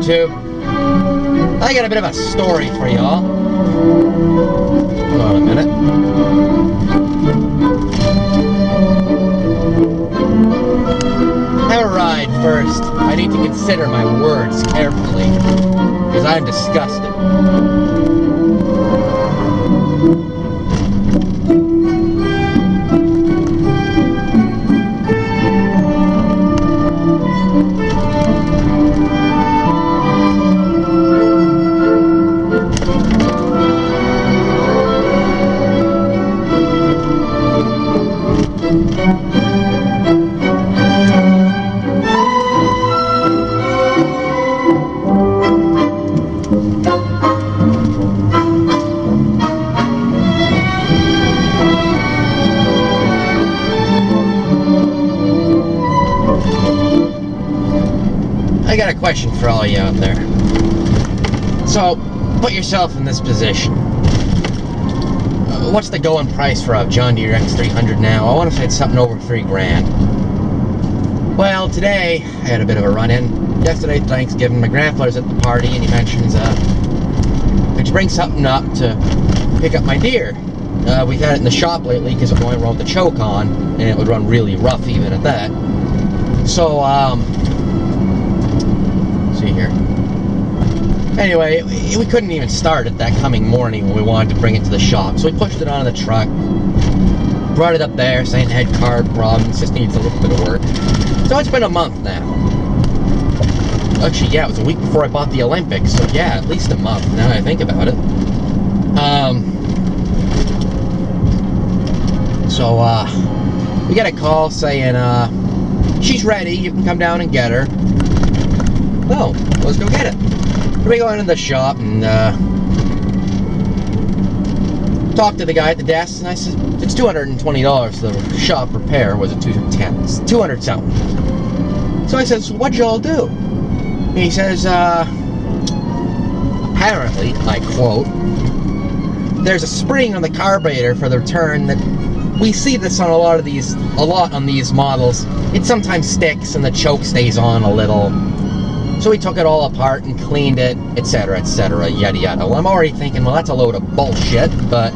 YouTube. I got a bit of a story for y'all. Hold on a minute. Have a ride first. I need to consider my words carefully, because I'm disgusted. I got a question for all you out there. So, put yourself in this position. What's the going price for a John Deere X300 now? I want to say it's something over $3,000. Well, today, I had a bit of a run-in. Yesterday, Thanksgiving, my grandfather's at the party, and he mentions, could you bring something up to pick up my Deere? We've had it in the shop lately because it only run with the choke on, and it would run really rough even at that. So, see here. Anyway, we couldn't even start it that coming morning when we wanted to bring it to the shop, so we pushed it onto the truck, brought it up there, saying it had carb problems, just needs a little bit of work. So it's been a month now. Actually, yeah, it was a week before I bought the Olympics, so yeah, at least a month now that I think about it. We got a call saying, she's ready, you can come down and get her. Well, let's go get it. We go into the shop and talk to the guy at the desk, and I said, it's $220 for the shop repair. Was it $210? It's $200 something. So I says, what'd y'all do? And he says, apparently, I quote, there's a spring on the carburetor for the return that we see this on a lot on these models. It sometimes sticks and the choke stays on a little. So we took it all apart and cleaned it, etc., etc., yada yada. Well, I'm already thinking, well, that's a load of bullshit, but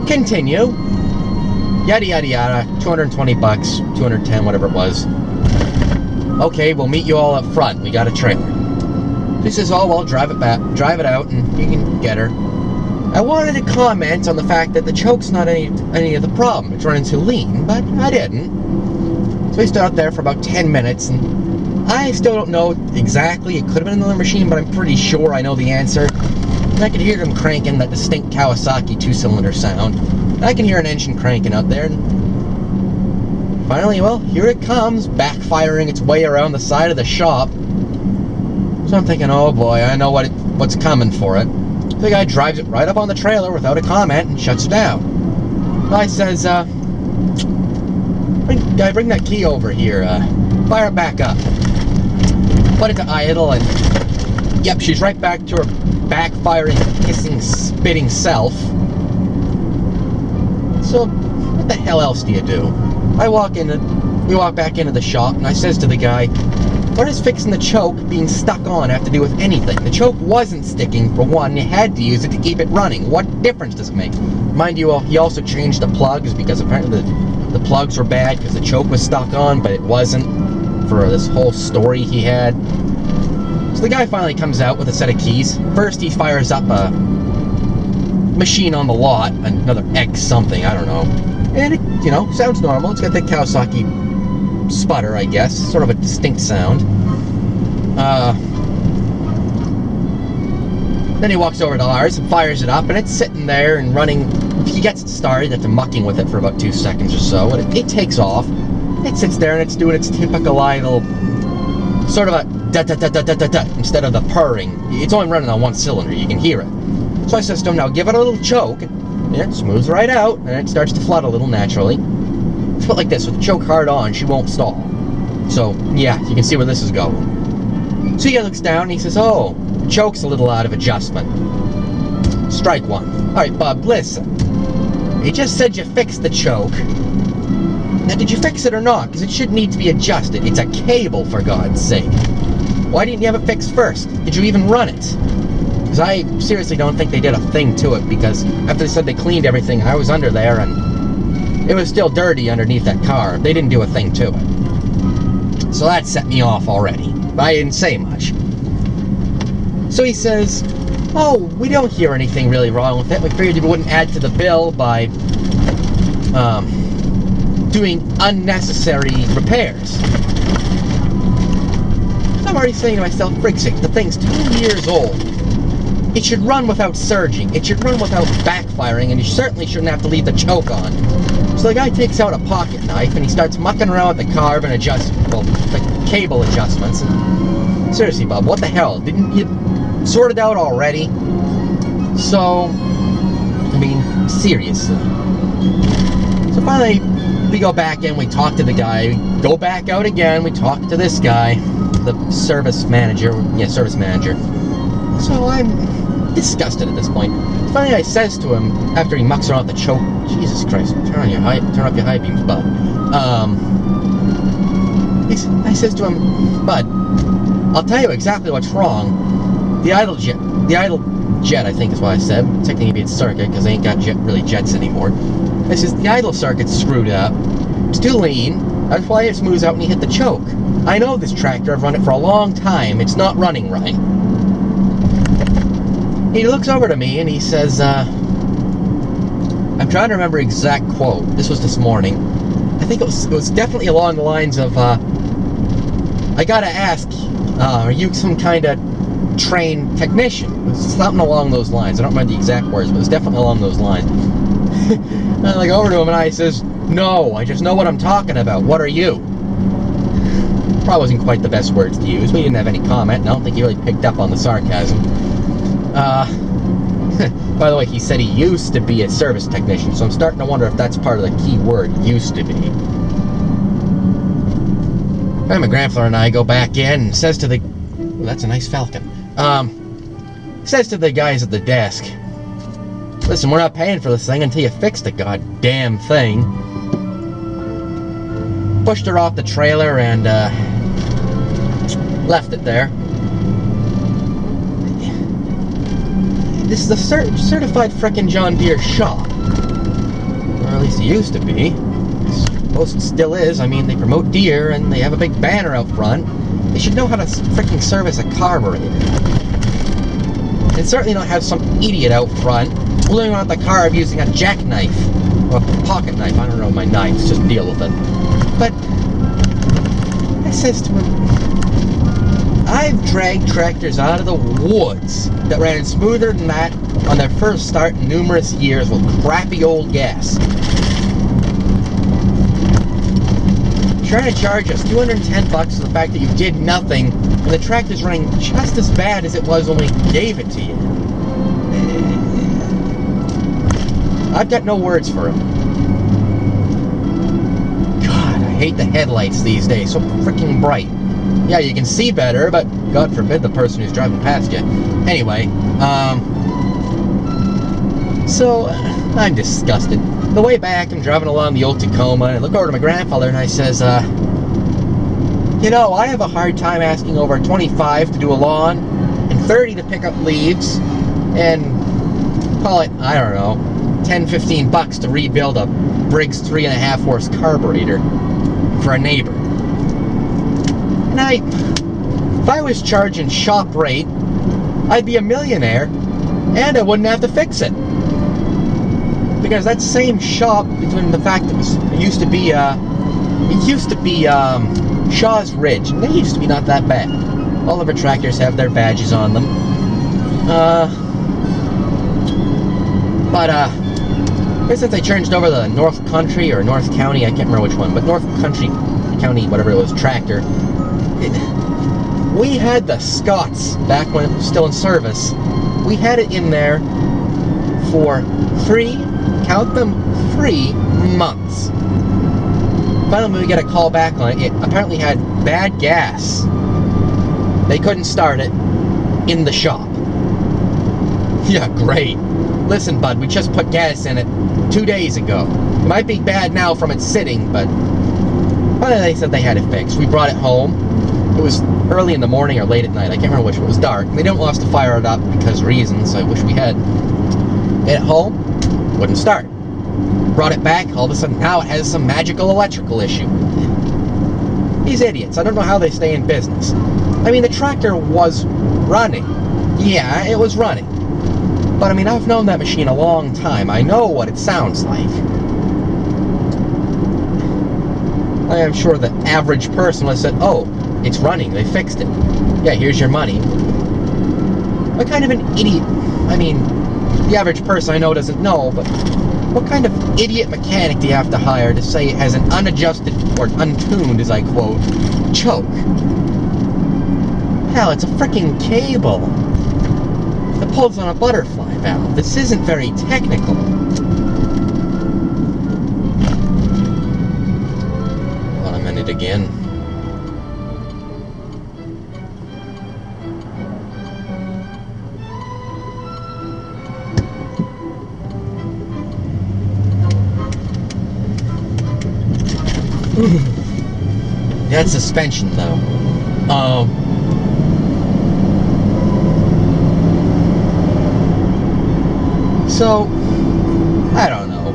continue. Yada yada yada, 220 bucks, 210, whatever it was. Okay, we'll meet you all up front. We got a trailer. He says, oh, well, drive it out, and you can get her. I wanted to comment on the fact that the choke's not any of the problem. It's running too lean, but I didn't. So we stood out there for about 10 minutes, and I still don't know exactly. It could have been another machine, but I'm pretty sure I know the answer. And I could hear them cranking that distinct Kawasaki 2-cylinder sound. And I can hear an engine cranking out there. And finally, well, here it comes, backfiring its way around the side of the shop. So I'm thinking, oh boy, I know what's coming for it. So the guy drives it right up on the trailer without a comment and shuts it down. The guy says, bring that key over here. Fire it back up. Put it to idle, and yep, she's right back to her backfiring, hissing, spitting self. So, what the hell else do you do? We walk back into the shop, and I says to the guy, what does fixing the choke being stuck on have to do with anything? The choke wasn't sticking, for one. You had to use it to keep it running. What difference does it make? Mind you, he also changed the plugs, because apparently the plugs were bad because the choke was stuck on, but it wasn't, for this whole story he had. So the guy finally comes out with a set of keys. First he fires up a machine on the lot, another X something, I don't know. And it, sounds normal. It's got the Kawasaki sputter, I guess. Sort of a distinct sound. Then he walks over to ours and fires it up, and it's sitting there and running. He gets it started after mucking with it for about 2 seconds or so, and it takes off. It sits there and it's doing its typical little sort of a da-da-da-da-da-da instead of the purring. It's only running on one cylinder, you can hear it. So I says to him, now give it a little choke, and it smooths right out, and it starts to flood a little naturally. It's put like this, with the choke hard on, she won't stall. So, yeah, you can see where this is going. So he looks down and he says, oh, the choke's a little out of adjustment. Strike one. Alright, Bub, listen. He just said you fixed the choke. Now, did you fix it or not? Because it should need to be adjusted. It's a cable, for God's sake. Why didn't you have it fixed first? Did you even run it? Because I seriously don't think they did a thing to it, because after they said they cleaned everything, I was under there and it was still dirty underneath that car. They didn't do a thing to it. So that set me off already. But I didn't say much. So he says, oh, we don't hear anything really wrong with it. We figured you wouldn't add to the bill by doing unnecessary repairs. I'm already saying to myself, frig's sake, the thing's 2 years old. It should run without surging. It should run without backfiring, and you certainly shouldn't have to leave the choke on. So the guy takes out a pocket knife, and he starts mucking around with the carb and the cable adjustments. And seriously, Bob, what the hell? Didn't you sort it out already? So, I mean, seriously. So finally, we go back in, we talk to the guy, we go back out again, we talk to this guy, the service manager. So I'm disgusted at this point. Finally, I says to him, after he mucks around with the choke, Jesus Christ, turn off your high beams, bud. I says to him, bud, I'll tell you exactly what's wrong. The idle jet, I think is what I said. Technically it'd be its circuit, because they ain't got jets anymore. I says, the idle circuit's screwed up. It's too lean. That's why it smooths out when you hit the choke. I know this tractor. I've run it for a long time. It's not running right. He looks over to me and he says, I'm trying to remember exact quote. This was this morning. I think it was definitely along the lines of, I gotta ask, are you some kind of trained technician? It was something along those lines. I don't remember the exact words, but it was definitely along those lines. And I go over to him and I says, no, I just know what I'm talking about. What are you? Probably wasn't quite the best words to use. We didn't have any comment, and I don't think he really picked up on the sarcasm. By the way, he said he used to be a service technician, so I'm starting to wonder if that's part of the key word, used to be. And my grandfather and I go back in and says to the... Ooh, that's a nice Falcon. Says to the guys at the desk, listen, we're not paying for this thing until you fix the goddamn thing. Pushed her off the trailer and left it there. This is a certified frickin' John Deere shop. Or at least it used to be. Most still is. I mean, they promote Deere and they have a big banner out front. They should know how to frickin' service a carburetor. And certainly not have some idiot out front pulling around the carb using a jackknife. Or a pocket knife. I don't know my knives. Just deal with it. But I says to him, I've dragged tractors out of the woods that ran smoother than that on their first start in numerous years with crappy old gas. Trying to charge us $210 for the fact that you did nothing and the tractor's running just as bad as it was when we gave it to you. I've got no words for him. God, I hate the headlights these days. So freaking bright. Yeah, you can see better, but God forbid the person who's driving past you. Anyway, so I'm disgusted. The way back, I'm driving along the old Tacoma, and I look over to my grandfather, and I says, you know, I have a hard time asking over 25 to do a lawn, and 30 to pick up leaves, and call it, I don't know, 10, 15 bucks to rebuild a Briggs 3.5 horse carburetor for a neighbor. And if I was charging shop rate, I'd be a millionaire, and I wouldn't have to fix it. Because that same shop, between the fact that it used to be Shaw's Ridge, and they used to be not that bad. All of our tractors have their badges on them. Ever since I changed over the North Country or North County, I can't remember which one, but North Country County, whatever it was, tractor. We had the Scots back when it was still in service. We had it in there for 3 months. Finally, we get a call back on it. It apparently had bad gas. They couldn't start it in the shop. Yeah, great. Listen, bud, we just put gas in it 2 days ago. It might be bad now from it sitting, but finally they said they had it fixed. We brought it home. It was early in the morning or late at night. I can't remember which. It was dark. They didn't want us to fire it up because reasons. I wish we had. At home, wouldn't start. Brought it back. All of a sudden, now it has some magical electrical issue. These idiots. I don't know how they stay in business. I mean, the tractor was running. Yeah, it was running. But I mean, I've known that machine a long time. I know what it sounds like. I am sure the average person would have said, oh, it's running, they fixed it. Yeah, here's your money. What kind of an idiot, I mean, the average person I know doesn't know, but what kind of idiot mechanic do you have to hire to say it has an unadjusted, or untuned, as I quote, choke? Hell, it's a freaking cable that pulls on a butterfly valve. This isn't very technical. Hold on a minute again. That's suspension, though. So, I don't know.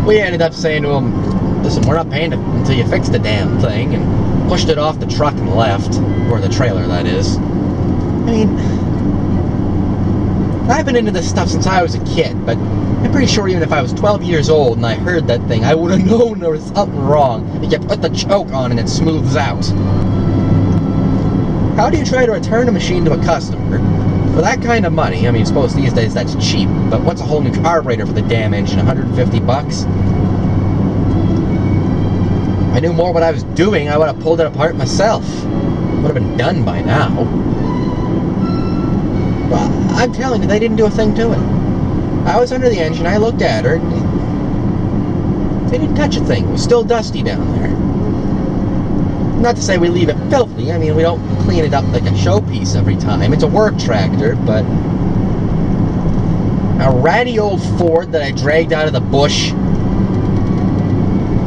We ended up saying to him, listen, we're not paying until you fix the damn thing, and pushed it off the truck and left, or the trailer, that is. I mean, I've been into this stuff since I was a kid, but I'm pretty sure even if I was 12 years old and I heard that thing, I would have known there was something wrong. You put the choke on and it smooths out. How do you try to return a machine to a customer for that kind of money? I mean, I suppose these days that's cheap, but what's a whole new carburetor for the damn engine? 150 bucks? If I knew more what I was doing, I would have pulled it apart myself. Would have been done by now. Well, I'm telling you, they didn't do a thing to it. I was under the engine, I looked at her, they didn't touch a thing. It was still dusty down there. Not to say we leave it filthy, I mean, we don't clean it up like a showpiece every time. It's a work tractor, but a ratty old Ford that I dragged out of the bush.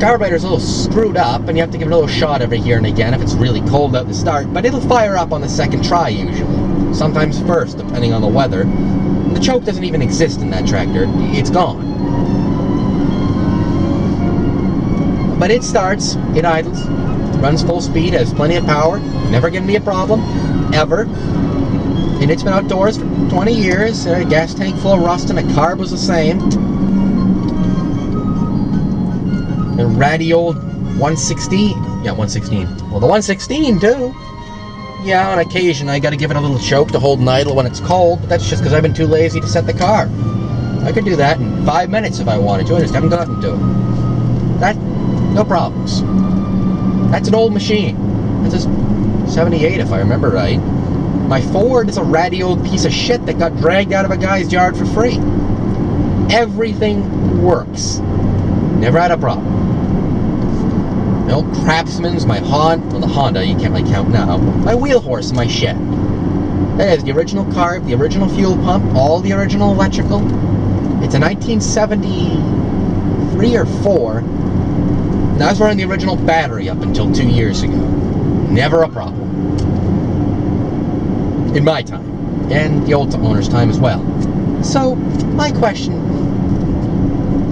Carburetor's a little screwed up, and you have to give it a little shot every here and again if it's really cold out to start, but it'll fire up on the second try usually. Sometimes first, depending on the weather. The choke doesn't even exist in that tractor. It's gone. But it starts, it idles, runs full speed, has plenty of power, never given me a problem, ever. And it's been outdoors for 20 years, a gas tank full of rust and a carb was the same. A ratty old 116, yeah, 116. Well, the 116 too. Yeah, on occasion I gotta give it a little choke to hold an idle when it's cold, but that's just because I've been too lazy to set the car. I could do that in 5 minutes if I wanted to, I just haven't gotten to it. That, no problems. That's an old machine. That's a 78 if I remember right. My Ford is a ratty old piece of shit that got dragged out of a guy's yard for free. Everything works. Never had a problem. My old Craftsman's, my Honda, well the Honda you can't really count now, my wheel horse in my shed. That has the original carb, the original fuel pump, all the original electrical. It's a 1973 or 4. And I was running the original battery up until 2 years ago. Never a problem. In my time. And the old owner's time as well. So, my question,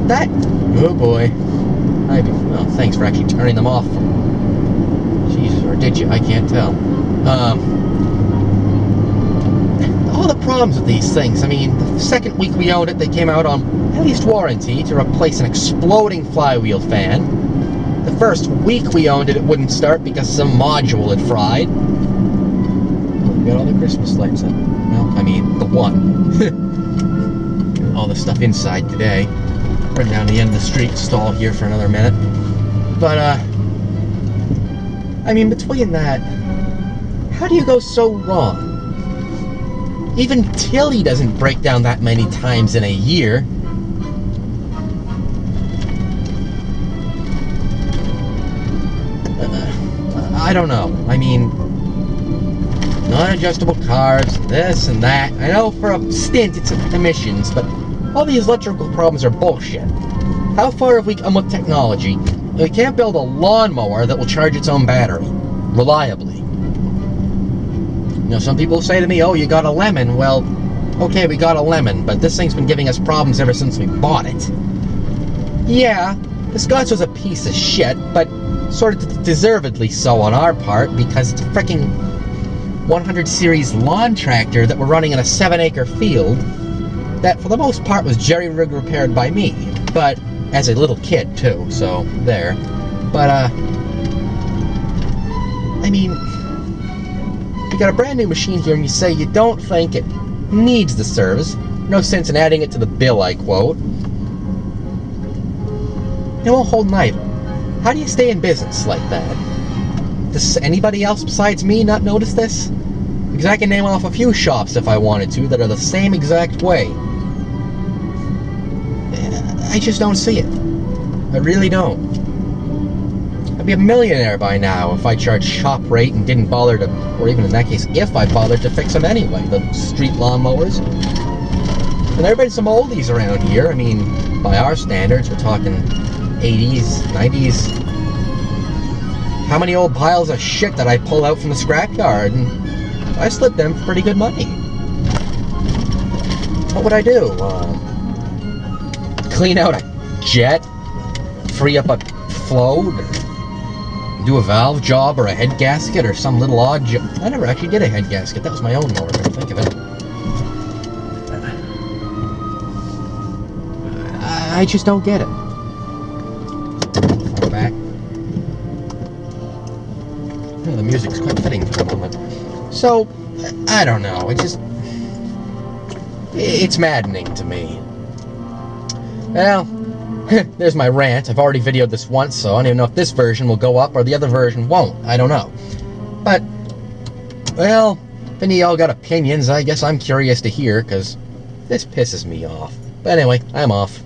that, oh boy. Well, thanks for actually turning them off. Jesus, or did you? I can't tell. All the problems with these things. I mean, the second week we owned it, they came out on at least warranty to replace an exploding flywheel fan. The first week we owned it, it wouldn't start because some module had fried. We got all the Christmas lights up. Well, I mean, the one. All the stuff inside today. Run down the end of the street, stall here for another minute. But, I mean, between that, how do you go so wrong? Even Tilly doesn't break down that many times in a year. I don't know. I mean, non-adjustable carbs, this and that. I know for a stint it's emissions, but all these electrical problems are bullshit. How far have we come with technology? We can't build a lawnmower that will charge its own battery reliably. know, some people say to me, oh, you got a lemon. Well, okay, we got a lemon, but this thing's been giving us problems ever since we bought it. Yeah, the Scotch was a piece of shit, but sort of deservedly so on our part, because it's a freaking 100 series lawn tractor that we're running in a 7-acre field that for the most part was jerry-rig repaired by me, but as a little kid too, so there. But I mean, you got a brand new machine here and you say you don't think it needs the service, no sense in adding it to the bill, I quote. It won't hold an idle. How do you stay in business like that? Does anybody else besides me not notice this? Because I can name off a few shops if I wanted to that are the same exact way. I just don't see it. I really don't. I'd be a millionaire by now if I charged shop rate and didn't bother to, or even in that case, if I bothered to fix them anyway, the street lawnmowers. And there have been some oldies around here. I mean, by our standards, we're talking 80s, 90s. How many old piles of shit that I pull out from the scrapyard, and I slid them for pretty good money. What would I do? Clean out a jet? Free up a float? Or do a valve job or a head gasket or some little odd job? I never actually did a head gasket. That was my own mower, if I think of it. I just don't get it. Back. Oh, the music's quite fitting for the moment. So, I don't know. It's maddening to me. Well, there's my rant. I've already videoed this once, so I don't even know if this version will go up or the other version won't. I don't know. But, well, if any of y'all got opinions, I guess I'm curious to hear, because this pisses me off. But anyway, I'm off.